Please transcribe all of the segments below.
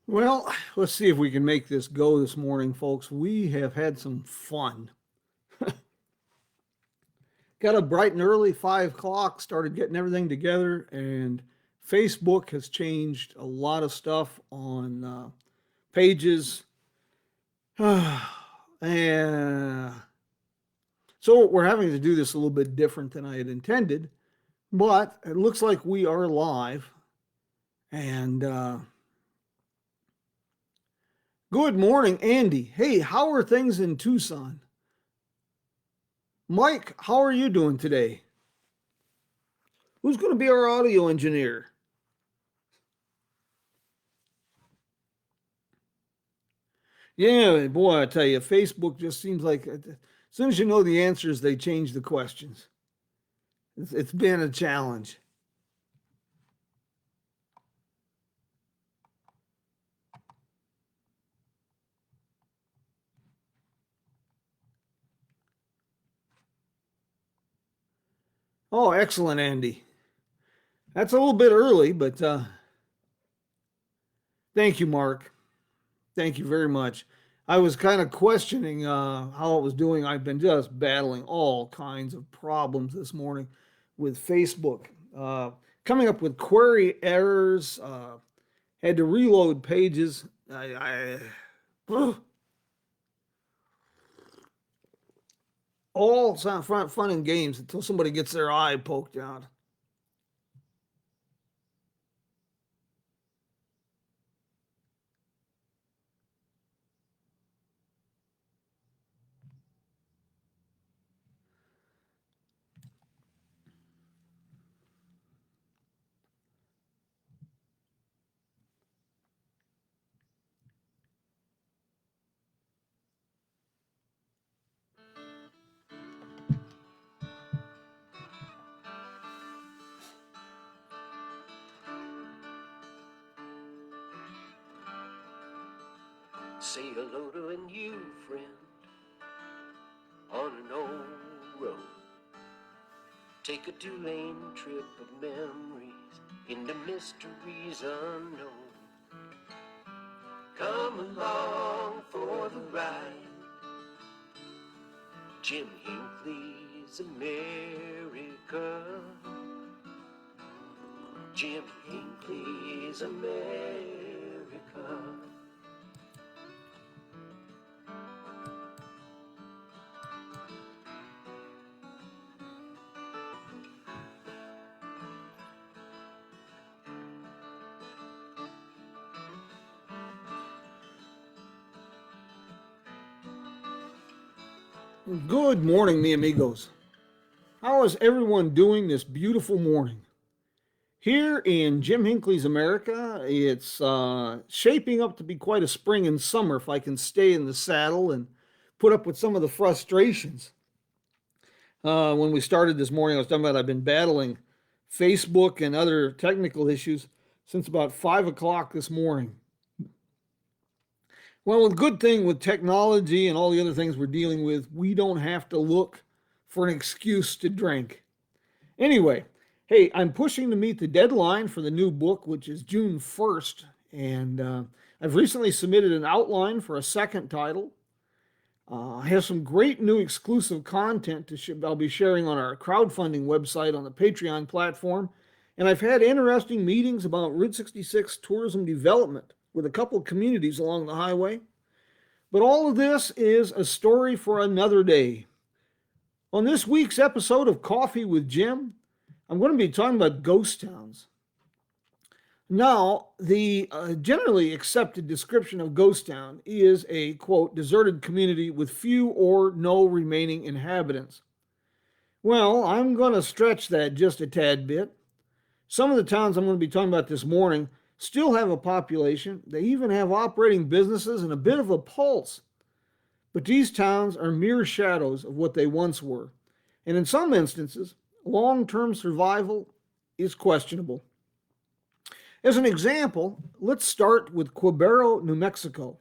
Well, let's see if we can make this go this morning, folks. We have had some fun. Got up bright and early, 5 o'clock, started getting everything together, and Facebook has changed a lot of stuff on pages. and so we're having to do this a little bit different than I had intended, but it looks like we are live. And good morning, Andy. Hey, how are things in Tucson? Mike, how are you doing today? Who's going to be our audio engineer? Yeah, boy, I tell you, Facebook just seems like as soon as you know the answers, they change the questions. It's been a challenge. Oh, excellent, Andy. That's a little bit early, but thank you, Mark. Thank you very much. I was kind of questioning how it was doing. I've been just battling all kinds of problems this morning with Facebook. Coming up with query errors, had to reload pages. All sound fun and games until somebody gets their eye poked out. Say hello to a new friend on an old road. Take a 2-lane trip of memories into mysteries unknown. Come along for the ride. Jim Hinckley's America. Jim Hinckley's America. Good morning, mi amigos. How is everyone doing this beautiful morning? Here in Jim Hinckley's America, it's shaping up to be quite a spring and summer if I can stay in the saddle and put up with some of the frustrations. When we started this morning, I was talking about I've been battling Facebook and other technical issues since about 5 o'clock this morning. Well, the good thing with technology and all the other things we're dealing with, we don't have to look for an excuse to drink. Anyway, hey, I'm pushing to meet the deadline for the new book, which is June 1st. And I've recently submitted an outline for a second title. I have some great new exclusive content I'll be sharing on our crowdfunding website on the Patreon platform. And I've had interesting meetings about Route 66 tourism development with a couple of communities along the highway. But all of this is a story for another day. On this week's episode of Coffee with Jim, I'm going to be talking about ghost towns. Now, the generally accepted description of ghost town is a, quote, deserted community with few or no remaining inhabitants. Well, I'm going to stretch that just a tad bit. Some of the towns I'm going to be talking about this morning still have a population. They even have operating businesses and a bit of a pulse. But these towns are mere shadows of what they once were. And in some instances, long-term survival is questionable. As an example, let's start with Quibero, New Mexico.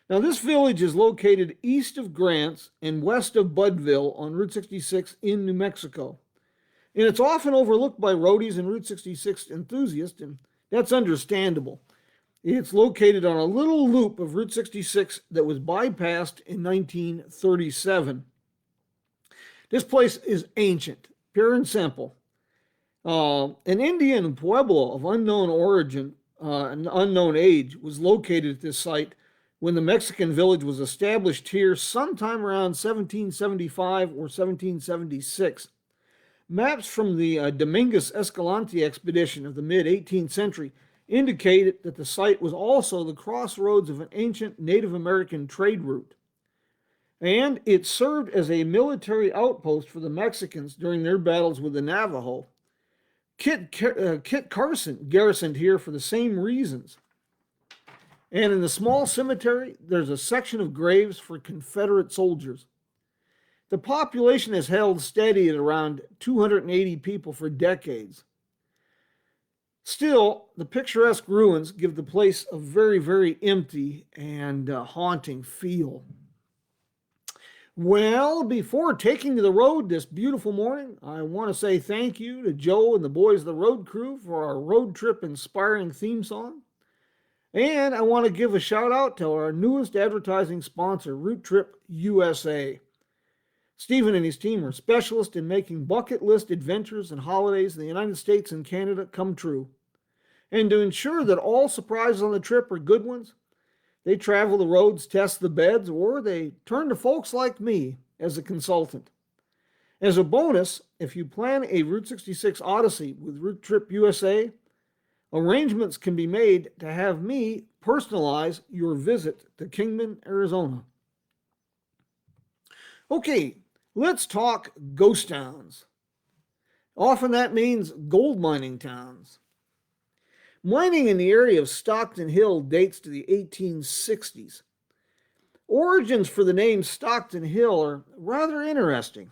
Now, this village is located east of Grants and west of Budville on Route 66 in New Mexico. And it's often overlooked by roadies and Route 66 enthusiasts, and that's understandable. It's located on a little loop of Route 66 that was bypassed in 1937. This place is ancient, pure and simple. An Indian pueblo of unknown origin and unknown age was located at this site when the Mexican village was established here sometime around 1775 or 1776. Maps from the Dominguez Escalante expedition of the mid-18th century indicated that the site was also the crossroads of an ancient Native American trade route. And it served as a military outpost for the Mexicans during their battles with the Navajo. Kit Carson garrisoned here for the same reasons. And in the small cemetery, there's a section of graves for Confederate soldiers. The population has held steady at around 280 people for decades. Still, the picturesque ruins give the place a very, very empty and haunting feel. Well, before taking to the road this beautiful morning, I want to say thank you to Joe and the boys of the road crew for our road trip inspiring theme song. And I want to give a shout out to our newest advertising sponsor, Route Trip USA. Stephen and his team are specialists in making bucket list adventures and holidays in the United States and Canada come true. And to ensure that all surprises on the trip are good ones, they travel the roads, test the beds, or they turn to folks like me as a consultant. As a bonus, if you plan a Route 66 Odyssey with Route Trip USA, arrangements can be made to have me personalize your visit to Kingman, Arizona. Okay, let's talk ghost towns. Often that means gold mining towns. Mining in the area of Stockton Hill dates to the 1860s. Origins for the name Stockton Hill are rather interesting.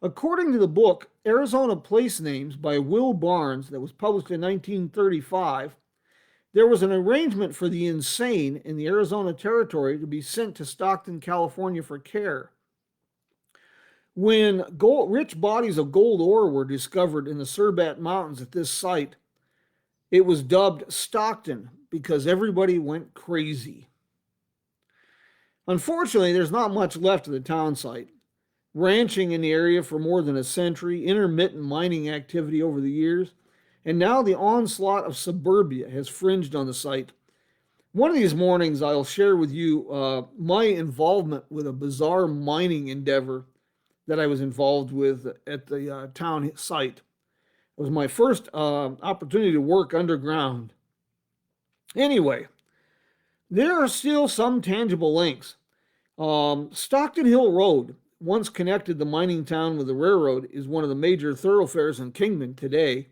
According to the book Arizona Place Names by Will Barnes that was published in 1935, there was an arrangement for the insane in the Arizona Territory to be sent to Stockton, California for care. When rich bodies of gold ore were discovered in the Surbat Mountains at this site, it was dubbed Stockton because everybody went crazy. Unfortunately, there's not much left of the town site. Ranching in the area for more than a century, intermittent mining activity over the years, and now the onslaught of suburbia has fringed on the site. One of these mornings, I'll share with you my involvement with a bizarre mining endeavor that I was involved with at the town site. It was my first opportunity to work underground. Anyway, there are still some tangible links. Stockton Hill Road, once connected the mining town with the railroad, is one of the major thoroughfares in Kingman today.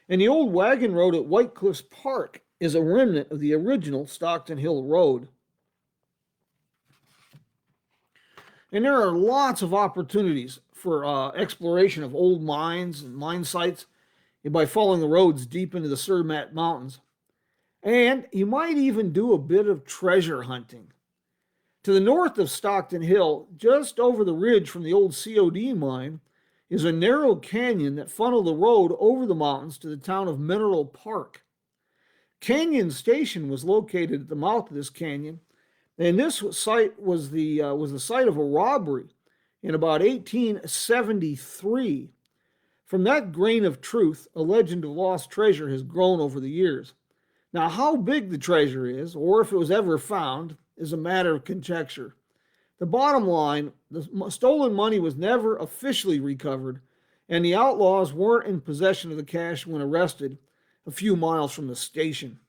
And the old wagon road at White Cliffs Park is a remnant of the original Stockton Hill Road. And there are lots of opportunities for exploration of old mines and mine sites by following the roads deep into the Surmat Mountains. And you might even do a bit of treasure hunting. To the north of Stockton Hill, just over the ridge from the old COD mine, is a narrow canyon that funneled the road over the mountains to the town of Mineral Park. Canyon Station was located at the mouth of this canyon, and this site was the site of a robbery in about 1873. From that grain of truth, a legend of lost treasure has grown over the years. Now, how big the treasure is, or if it was ever found, is a matter of conjecture. The bottom line, the stolen money was never officially recovered, and the outlaws weren't in possession of the cash when arrested a few miles from the station.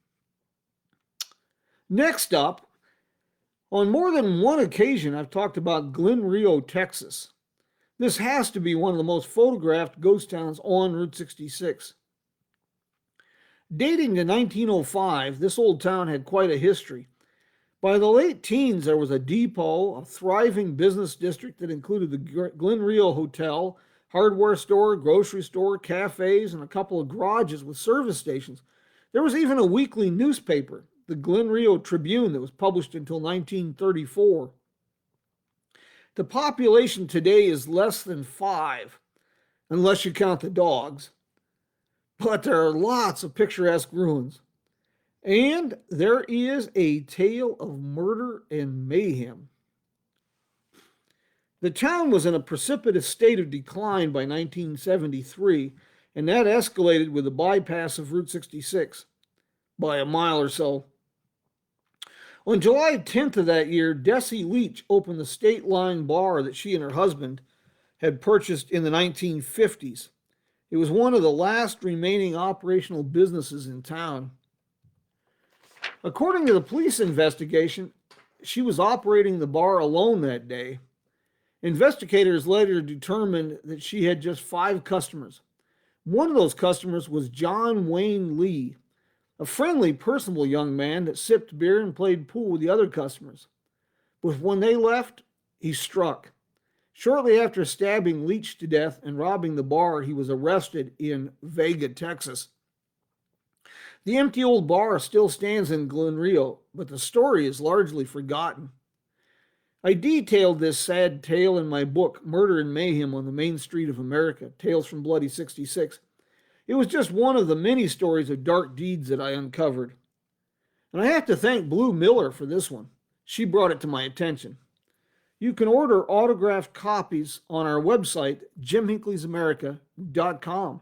Next up, on more than one occasion, I've talked about Glen Rio, Texas. This has to be one of the most photographed ghost towns on Route 66. Dating to 1905, this old town had quite a history. By the late teens, there was a depot, a thriving business district that included the Glen Rio Hotel, hardware store, grocery store, cafes, and a couple of garages with service stations. There was even a weekly newspaper, the Glen Rio Tribune, that was published until 1934. The population today is less than 5, unless you count the dogs. But there are lots of picturesque ruins. And there is a tale of murder and mayhem. The town was in a precipitous state of decline by 1973, and that escalated with the bypass of Route 66 by a mile or so. On July 10th of that year, Desi Leach opened the State Line bar that she and her husband had purchased in the 1950s. It was one of the last remaining operational businesses in town. According to the police investigation, she was operating the bar alone that day. Investigators later determined that she had just 5 customers. One of those customers was John Wayne Lee, a friendly, personable young man that sipped beer and played pool with the other customers. But when they left, he struck. Shortly after stabbing Leach to death and robbing the bar, he was arrested in Vega, Texas. The empty old bar still stands in Glen Rio, but the story is largely forgotten. I detailed this sad tale in my book, Murder and Mayhem on the Main Street of America, Tales from Bloody 66. It was just one of the many stories of dark deeds that I uncovered. And I have to thank Blue Miller for this one. She brought it to my attention. You can order autographed copies on our website, jimhinckleysamerica.com.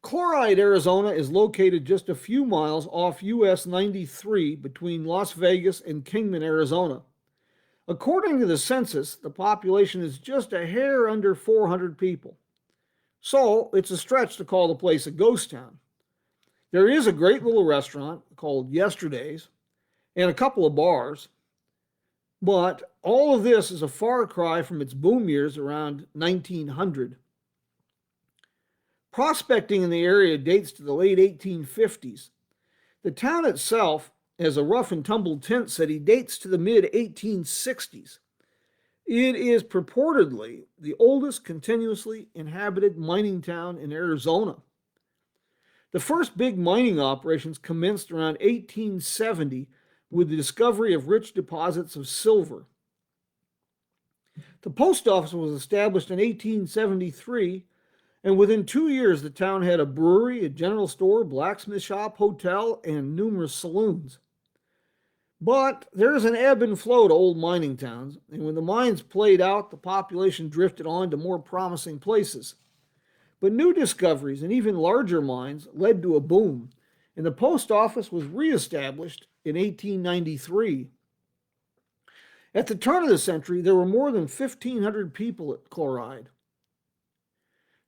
Chloride, Arizona is located just a few miles off US 93 between Las Vegas and Kingman, Arizona. According to the census, the population is just a hair under 400 people. So it's a stretch to call the place a ghost town. There is a great little restaurant called Yesterday's and a couple of bars, but all of this is a far cry from its boom years around 1900. Prospecting in the area dates to the late 1850s. The town itself, as a rough and tumble tent city, dates to the mid-1860s. It is purportedly the oldest continuously inhabited mining town in Arizona. The first big mining operations commenced around 1870 with the discovery of rich deposits of silver. The post office was established in 1873, and within 2 years the town had a brewery, a general store, blacksmith shop, hotel, and numerous saloons. But there is an ebb and flow to old mining towns, and when the mines played out, the population drifted on to more promising places. But new discoveries and even larger mines led to a boom, and the post office was reestablished in 1893. At the turn of the century, there were more than 1,500 people at Chloride.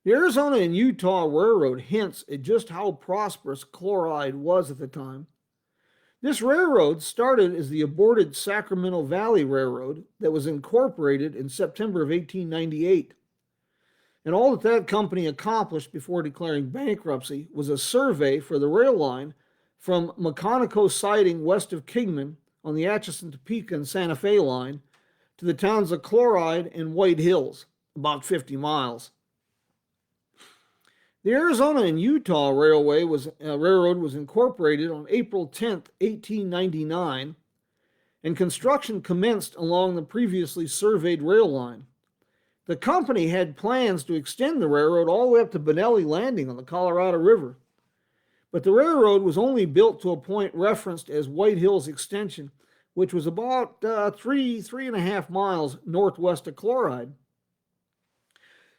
The Arizona and Utah Railroad hints at just how prosperous Chloride was at the time. This railroad started as the aborted Sacramento Valley Railroad that was incorporated in September of 1898. And all that company accomplished before declaring bankruptcy was a survey for the rail line from Mechanico Siding west of Kingman on the Atchison, Topeka, and Santa Fe line to the towns of Chloride and White Hills, about 50 miles. The Arizona and Utah Railroad was incorporated on April 10, 1899, and construction commenced along the previously surveyed rail line. The company had plans to extend the railroad all the way up to Benelli Landing on the Colorado River, but the railroad was only built to a point referenced as White Hills Extension, which was about 3.5 miles northwest of Chloride.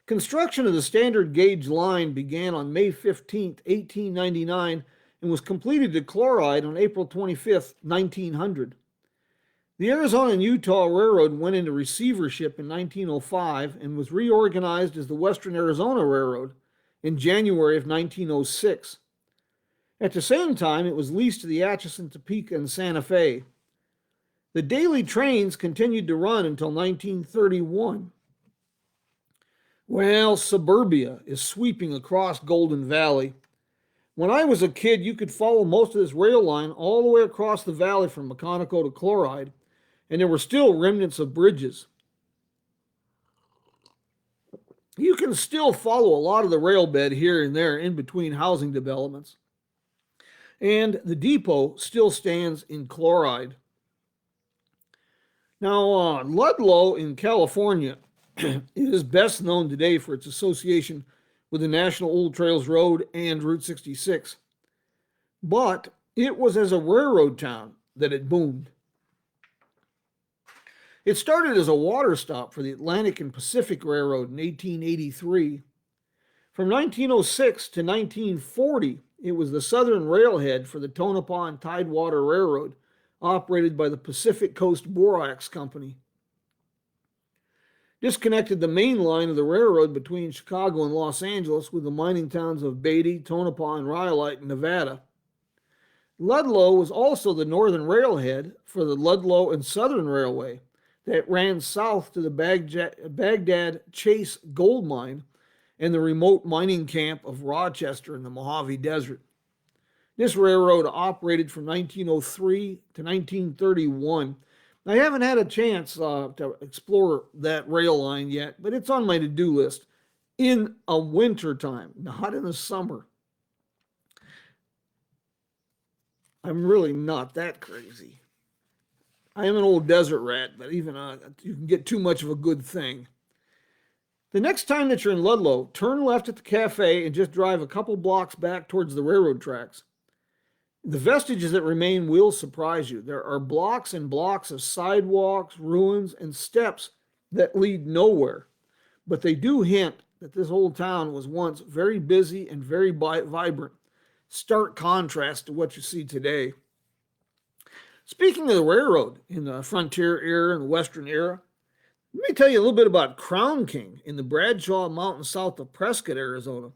Construction of the standard gauge line began on May 15, 1899, and was completed to Chloride on April 25, 1900. The Arizona and Utah Railroad went into receivership in 1905 and was reorganized as the Western Arizona Railroad in January of 1906. At the same time, it was leased to the Atchison, Topeka, and Santa Fe. The daily trains continued to run until 1931. Well, suburbia is sweeping across Golden Valley. When I was a kid, you could follow most of this rail line all the way across the valley from Mechanico to Chloride, and there were still remnants of bridges. You can still follow a lot of the rail bed here and there in between housing developments. And the depot still stands in Chloride. Now, Ludlow in California is best known today for its association with the National Old Trails Road and Route 66. but it was as a railroad town that it boomed. It started as a water stop for the Atlantic and Pacific Railroad in 1883. From 1906 to 1940, it was the southern railhead for the Tonopah and Tidewater Railroad, operated by the Pacific Coast Borax Company. This connected the main line of the railroad between Chicago and Los Angeles with the mining towns of Beatty, Tonopah, and Rhyolite in Nevada. Ludlow was also the northern railhead for the Ludlow and Southern Railway that ran south to the Baghdad Chase gold mine and the remote mining camp of Rochester in the Mojave Desert. This railroad operated from 1903 to 1931. I haven't had a chance to explore that rail line yet, but it's on my to-do list in a winter time, not in the summer. I'm really not that crazy. I am an old desert rat, but even you can get too much of a good thing. The next time that you're in Ludlow, turn left at the cafe and just drive a couple blocks back towards the railroad tracks. The vestiges that remain will surprise you. There are blocks and blocks of sidewalks, ruins, and steps that lead nowhere, but they do hint that this old town was once very busy and very vibrant. Stark contrast to what you see today. Speaking of the railroad in the frontier era and the western era, let me tell you a little bit about Crown King in the Bradshaw Mountains south of Prescott, Arizona.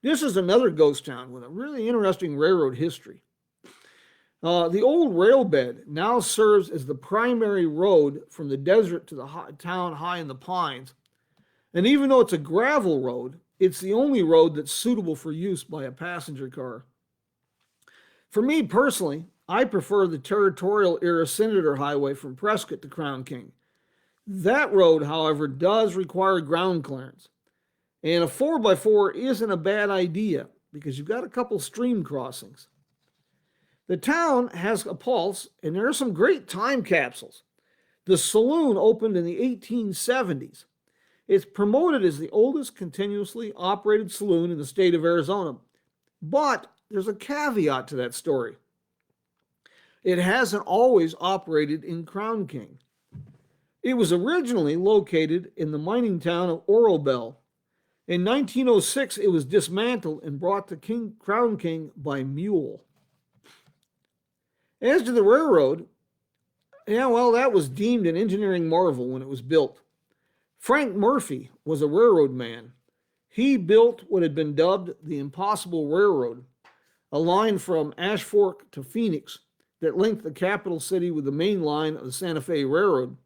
This is another ghost town with a really interesting railroad history. The old rail bed now serves as the primary road from the desert to the town high in the pines. And even though it's a gravel road, it's the only road that's suitable for use by a passenger car. For me personally, I prefer the territorial era Senator Highway from Prescott to Crown King. That road, however, does require ground clearance. And a 4x4 isn't a bad idea because you've got a couple stream crossings. The town has a pulse, and there are some great time capsules. The saloon opened in the 1870s. It's promoted as the oldest continuously operated saloon in the state of Arizona. But there's a caveat to that story. It hasn't always operated in Crown King. It was originally located in the mining town of Orobel. In 1906, it was dismantled and brought to Crown King by mule. As to the railroad, that was deemed an engineering marvel when it was built. Frank Murphy was a railroad man. He built what had been dubbed the Impossible Railroad, a line from Ash Fork to Phoenix that linked the capital city with the main line of the Santa Fe Railroad.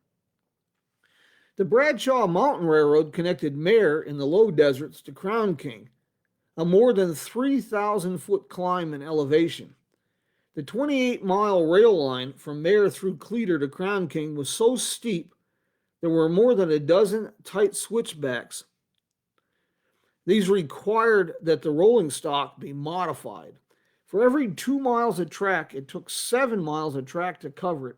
The Bradshaw Mountain Railroad connected Mare in the low deserts to Crown King, a more than 3,000-foot climb in elevation. The 28-mile rail line from Mare through Cleator to Crown King was so steep there were more than a dozen tight switchbacks. These required that the rolling stock be modified. For every 2 miles of track, it took 7 miles of track to cover it.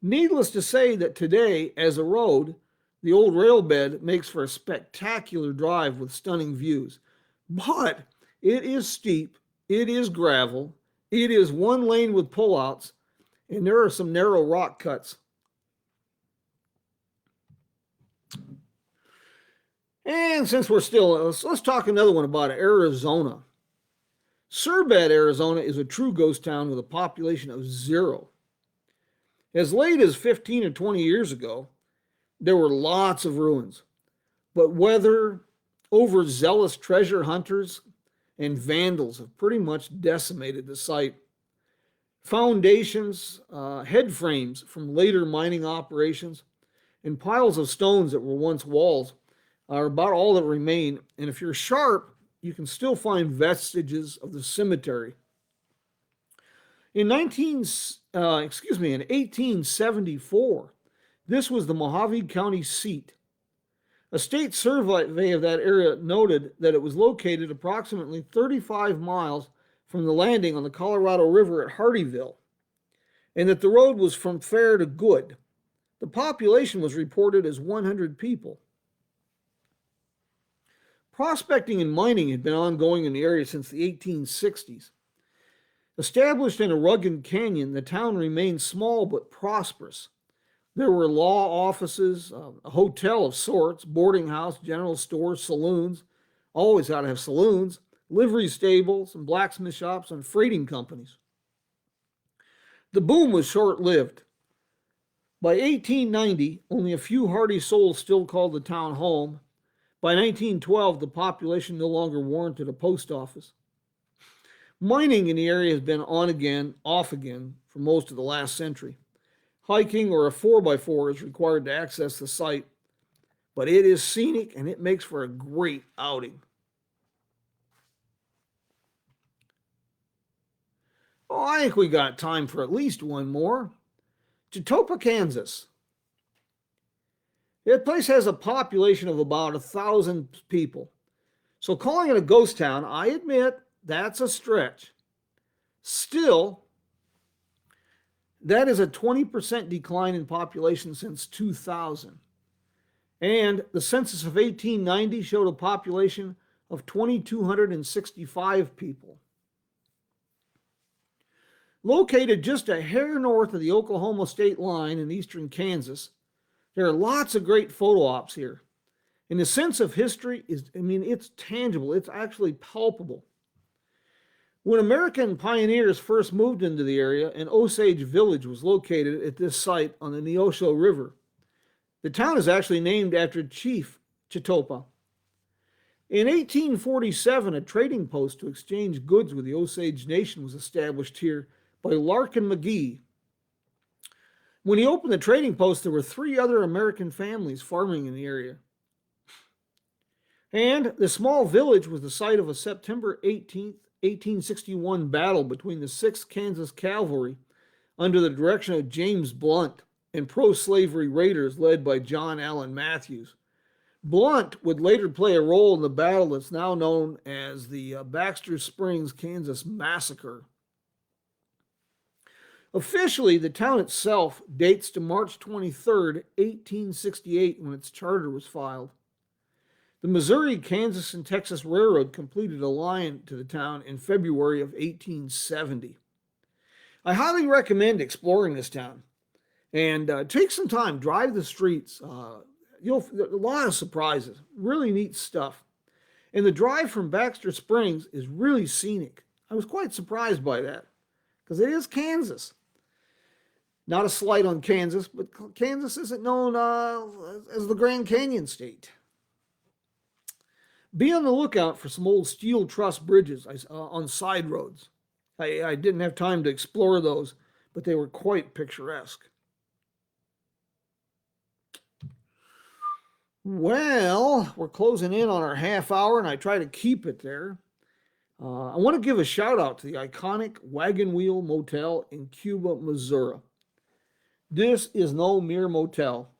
Needless to say that today, as a road, the old rail bed makes for a spectacular drive with stunning views. But it is steep, it is gravel, it is one lane with pullouts, and there are some narrow rock cuts. And since we're still, let's talk another one about Arizona. Surbad, Arizona is a true ghost town with a population of 0. As late as 15 or 20 years ago, there were lots of ruins, but whether overzealous treasure hunters and vandals have pretty much decimated the site. Foundations, head frames from later mining operations, and piles of stones that were once walls are about all that remain. And if you're sharp, you can still find vestiges of the cemetery. In 1874, this was the Mojave County seat. A state survey of that area noted that it was located approximately 35 miles from the landing on the Colorado River at Hardyville, and that the road was from fair to good. The population was reported as 100 people. Prospecting and mining had been ongoing in the area since the 1860s. Established in a rugged canyon, the town remained small but prosperous. There were law offices, a hotel of sorts, boarding house, general stores, saloons. Always got to have saloons, livery stables, and blacksmith shops and freighting companies. The boom was short lived. By 1890, only a few hardy souls still called the town home. By 1912, the population no longer warranted a post office. Mining in the area has been on again, off again for most of the last century. Hiking or a 4x4 is required to access the site, but it is scenic and it makes for a great outing. Oh, I think we got time for at least one more. Jatopa, Kansas. That place has a population of about 1,000 people. So calling it a ghost town, I admit, that's a stretch. Still, that is a 20% decline in population since 2000. And the census of 1890 showed a population of 2,265 people. Located just a hair north of the Oklahoma state line in eastern Kansas, there are lots of great photo ops here. And the sense of history it's tangible, it's actually palpable. When American pioneers first moved into the area, an Osage Village was located at this site on the Neosho River. The town is actually named after Chief Jatopa. In 1847, a trading post to exchange goods with the Osage Nation was established here by Larkin McGee. When he opened the trading post, there were 3 other American families farming in the area. And the small village was the site of a September 18th, 1861 battle between the 6th Kansas Cavalry under the direction of James Blunt and pro-slavery raiders led by John Allen Matthews. Blunt would later play a role in the battle that's now known as the Baxter Springs, Kansas Massacre. Officially, the town itself dates to March 23, 1868, when its charter was filed. The Missouri, Kansas, and Texas Railroad completed a line to the town in February of 1870. I highly recommend exploring this town. And take some time, drive the streets. A lot of surprises, really neat stuff. And the drive from Baxter Springs is really scenic. I was quite surprised by that because it is Kansas. Not a slight on Kansas, but Kansas isn't known as the Grand Canyon State. Be on the lookout for some old steel truss bridges on side roads. I didn't have time to explore those, but they were quite picturesque. Well, we're closing in on our half hour, and I try to keep it there. I want to give a shout out to the iconic Wagon Wheel Motel in Cuba, Missouri. This is no mere motel.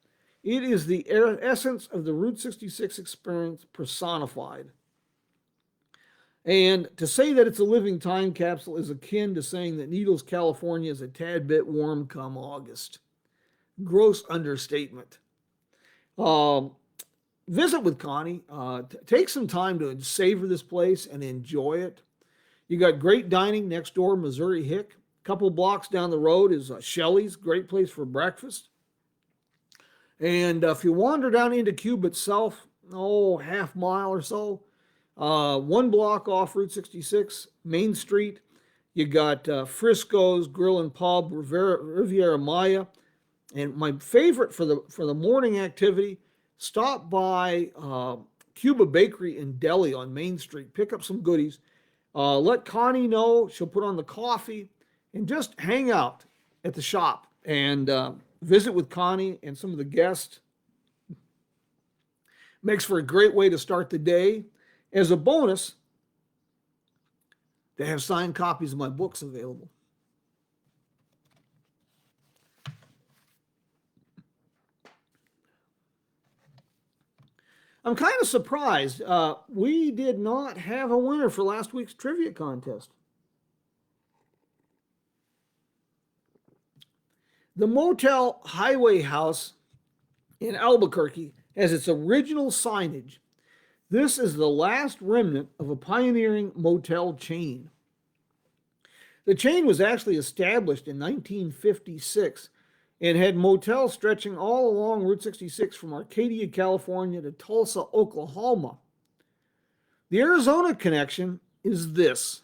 It is the essence of the Route 66 experience personified. And to say that it's a living time capsule is akin to saying that Needles, California is a tad bit warm come August. Gross understatement. Visit with Connie. Take some time to savor this place and enjoy it. You got great dining next door, Missouri Hick. A couple blocks down the road is Shelley's, great place for breakfast. And if you wander down into Cuba itself, half mile or so, 1 block off Route 66, Main Street, you got Frisco's Grill and Pub, Riviera Maya. And my favorite for the morning activity, stop by Cuba Bakery and Deli on Main Street. Pick up some goodies. Let Connie know. She'll put on the coffee and just hang out at the shop and visit with Connie and some of the guests. Makes for a great way to start the day. As a bonus, they have signed copies of my books available. I'm kind of surprised. We did not have a winner for last week's trivia contest. The Motel Highway House in Albuquerque has its original signage. This is the last remnant of a pioneering motel chain. The chain was actually established in 1956 and had motels stretching all along Route 66 from Arcadia, California to Tulsa, Oklahoma. The Arizona connection is this.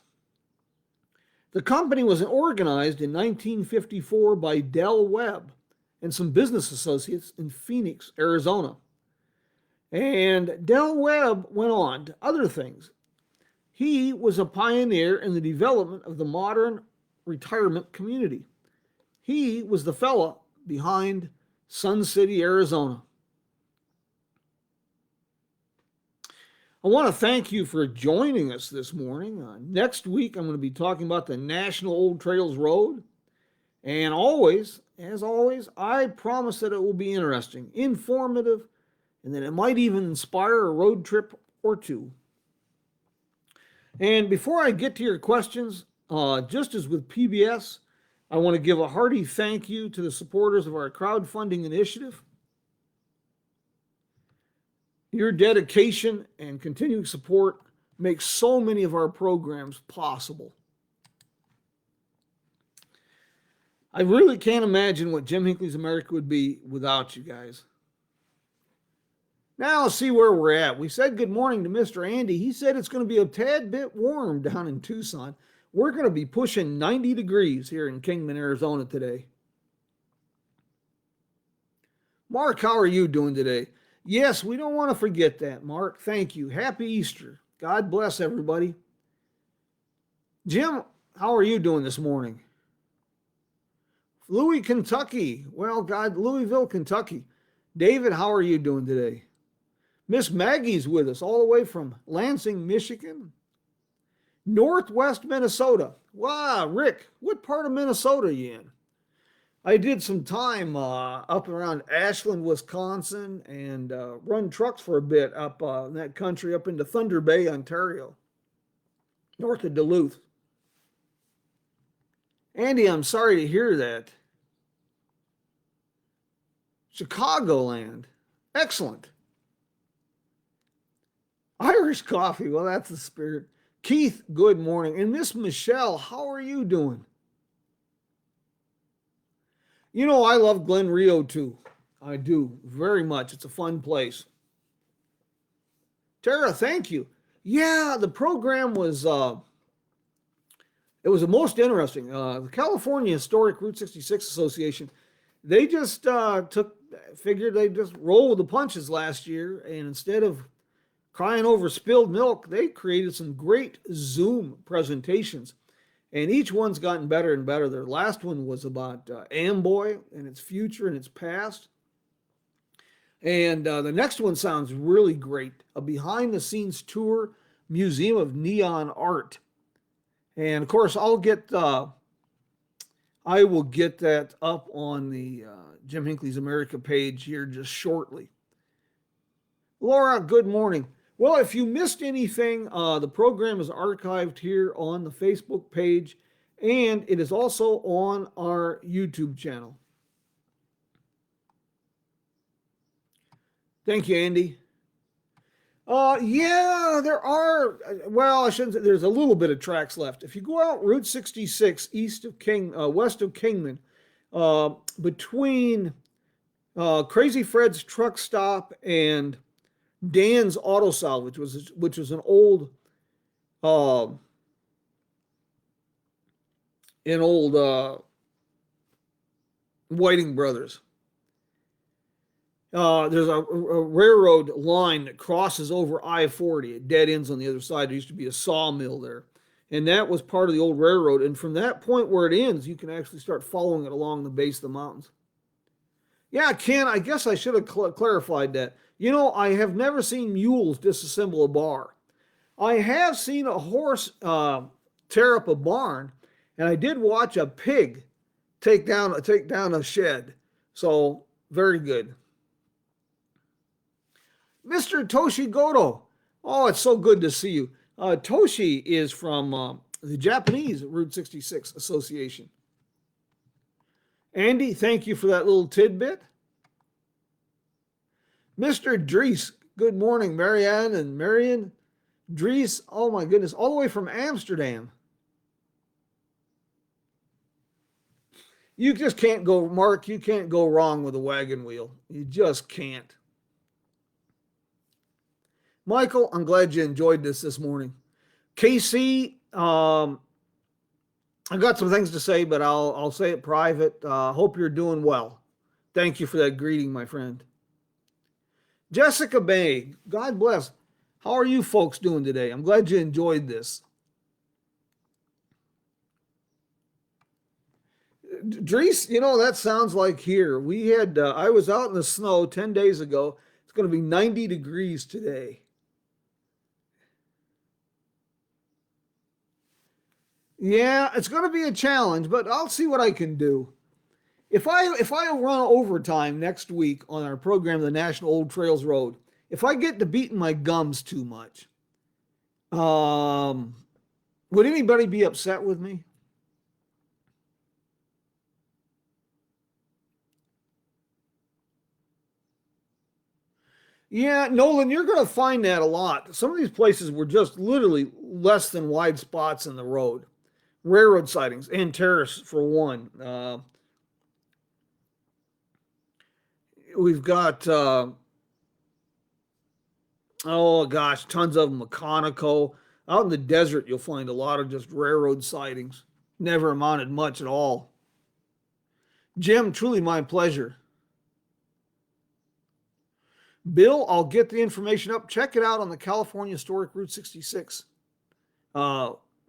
The company was organized in 1954 by Del Webb and some business associates in Phoenix, Arizona. And Del Webb went on to other things. He was a pioneer in the development of the modern retirement community. He was the fella behind Sun City, Arizona. I want to thank you for joining us this morning. Next week, I'm going to be talking about the National Old Trails Road. And always, as always, I promise that it will be interesting, informative, and that it might even inspire a road trip or two. And before I get to your questions, just as with PBS, I want to give a hearty thank you to the supporters of our crowdfunding initiative. Your dedication and continuing support makes so many of our programs possible. I really can't imagine what Jim Hinckley's America would be without you guys. Now let's see where we're at. We said good morning to Mr. Andy. He said it's going to be a tad bit warm down in Tucson. We're going to be pushing 90 degrees here in Kingman, Arizona today. Mark, how are you doing today? Yes, we don't want to forget that, Mark. Thank you. Happy Easter. God bless everybody. Jim, how are you doing this morning? Louis, Kentucky. Well, God, Louisville, Kentucky. David, how are you doing today? Miss Maggie's with us all the way from Lansing, Michigan. Northwest Minnesota. Wow, Rick, what part of Minnesota are you in? I did some time up around Ashland, Wisconsin, and run trucks for a bit up in that country, up into Thunder Bay, Ontario, north of Duluth. Andy, I'm sorry to hear that. Chicagoland. Excellent. Irish coffee. Well, that's the spirit. Keith, good morning. And Miss Michelle, how are you doing? You know, I love Glen Rio too. I do very much. It's a fun place. Tara, thank you. Yeah, the program was it was the most interesting. The California Historic Route 66 Association, they just figured they'd just roll with the punches last year, and instead of crying over spilled milk, they created some great Zoom presentations. And each one's gotten better and better. Their last one was about Amboy and its future and its past. And the next one sounds really great. A behind-the-scenes tour, Museum of Neon Art. And, of course, I will get that up on the Jim Hinckley's America page here just shortly. Laura, good morning. Well, if you missed anything, the program is archived here on the Facebook page, and it is also on our YouTube channel. Thank you, Andy. Yeah, there are, well, I shouldn't say, there's a little bit of tracks left. If you go out Route 66 west of Kingman, between Crazy Fred's truck stop and Dan's Auto Salvage, which was an old Whiting Brothers. There's a railroad line that crosses over I-40. It dead ends on the other side. There used to be a sawmill there. And that was part of the old railroad. And from that point where it ends, you can actually start following it along the base of the mountains. Yeah, Ken, I guess I should have clarified that. You know, I have never seen mules disassemble a bar. I have seen a horse tear up a barn, and I did watch a pig take down a shed. So, very good. Mr. Toshi Goto. Oh, it's so good to see you. Toshi is from the Japanese Route 66 Association. Andy, thank you for that little tidbit. Mr. Dries, good morning, Marianne and Marion. Dries, oh my goodness, all the way from Amsterdam. You just can't go, Mark, you can't go wrong with a wagon wheel. You just can't. Michael, I'm glad you enjoyed this morning. Casey, I got some things to say, but I'll say it private. Hope you're doing well. Thank you for that greeting, my friend. Jessica Bay, God bless. How are you folks doing today? I'm glad you enjoyed this. Dries, that sounds like here. We had, I was out in the snow 10 days ago. It's going to be 90 degrees today. Yeah, it's going to be a challenge, but I'll see what I can do. If I run overtime next week on our program, the National Old Trails Road, if I get to beating my gums too much, would anybody be upset with me? Yeah, Nolan, you're going to find that a lot. Some of these places were just literally less than wide spots in the road. Railroad sightings and terrorists, for one. We've got, oh gosh, tons of them. Mechanico. Out in the desert, you'll find a lot of just railroad sightings. Never amounted much at all. Jim, truly my pleasure. Bill, I'll get the information up. Check it out on the California Historic Route 66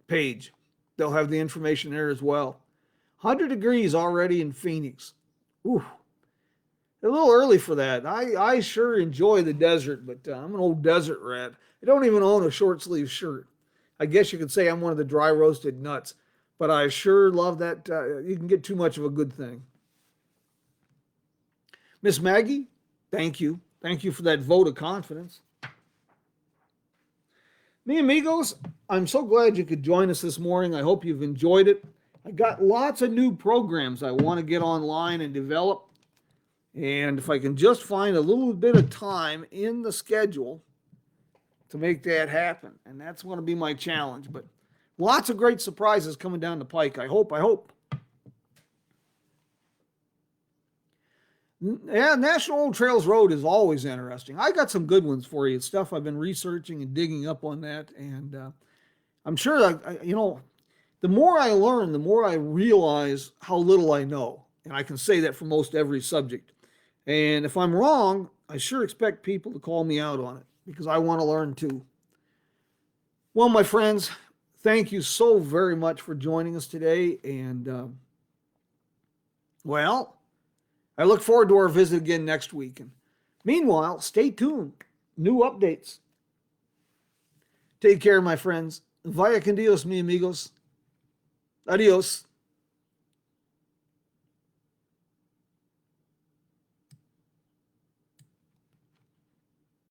page. They'll have the information there as well. 100 degrees already in Phoenix. Ooh, a little early for that. I sure enjoy the desert, but I'm an old desert rat. I don't even own a short sleeve shirt. I guess you could say I'm one of the dry roasted nuts, but I sure love that. You can get too much of a good thing. Miss Maggie, thank you. Thank you for that vote of confidence. Me amigos, I'm so glad you could join us this morning. I hope you've enjoyed it. I got lots of new programs I want to get online and develop. And if I can just find a little bit of time in the schedule to make that happen. And that's going to be my challenge. But lots of great surprises coming down the pike. I hope. Yeah, National Old Trails Road is always interesting. I got some good ones for you. Stuff I've been researching and digging up on that. And I'm sure that, the more I learn, the more I realize how little I know. And I can say that for most every subject. And if I'm wrong, I sure expect people to call me out on it because I want to learn too. Well, my friends, thank you so very much for joining us today. And, I look forward to our visit again next week. And meanwhile, stay tuned. New updates. Take care, my friends. Vaya con Dios, mi amigos. Adios.